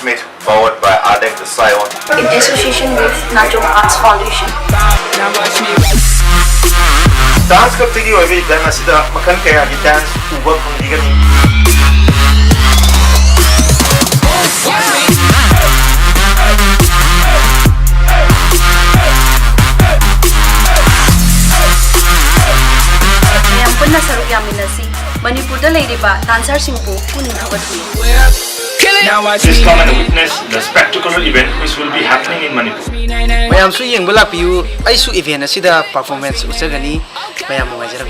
Meet, powered by ARDAC the SAYON, in association with Najong Arts Foundation. Dance Club tigi oibe event asida makan kaya gi dance uba phangdigani. Mayam punna saruk yaminasi Manipur da leiriba dancer singpu puning thabathui. Please come and witness the spectacular event which will be happening in Manipur. Mayam su yeng bala piu ai su event asida performance usagani mayam mo ngajara.